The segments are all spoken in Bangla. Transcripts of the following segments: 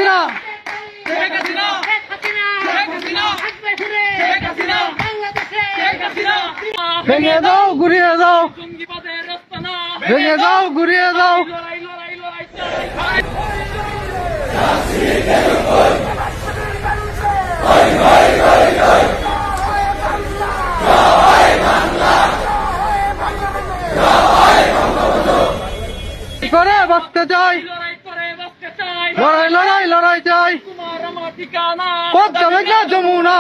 হাসিনা ভেঙে দাও ঘুরিয়ে দাও, ভেঙে দাও ঘুরিয়ে দাও। করে বাঁচতে চাই, লড়াই লড়াই লড়াই চাই। পদ্মা মেঘনা যমুনা,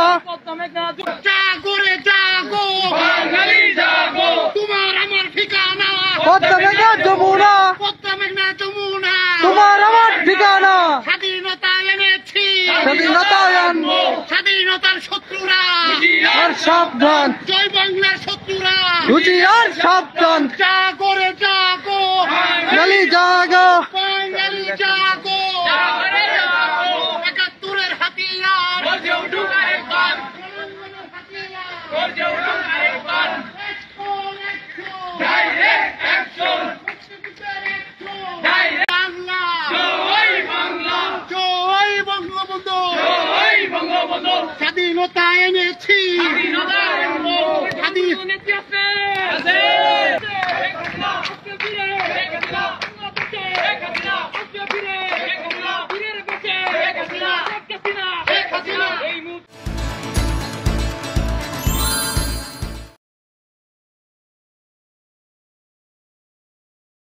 জাগো রে জাগো বাঙালি জাগো, তোমার আমার ঠিকানা। পদ্মা মেঘনা যমুনা, পদ্মা মেঘনা যমুনা, তোমার আমার ঠিকানা। স্বাধীনতা এনেছি, স্বাধীনতা আনবো, স্বাধীনতার শত্রুরা আর সাবধান, জয় বাংলার শত্রুরা হুঁশিয়ার সাবধান। জাগো রে জাগো বাঙালি জাগো, বাঙালি জাগো, একাত্তরের হাতিয়ার স্বাধীনতা এনেছি,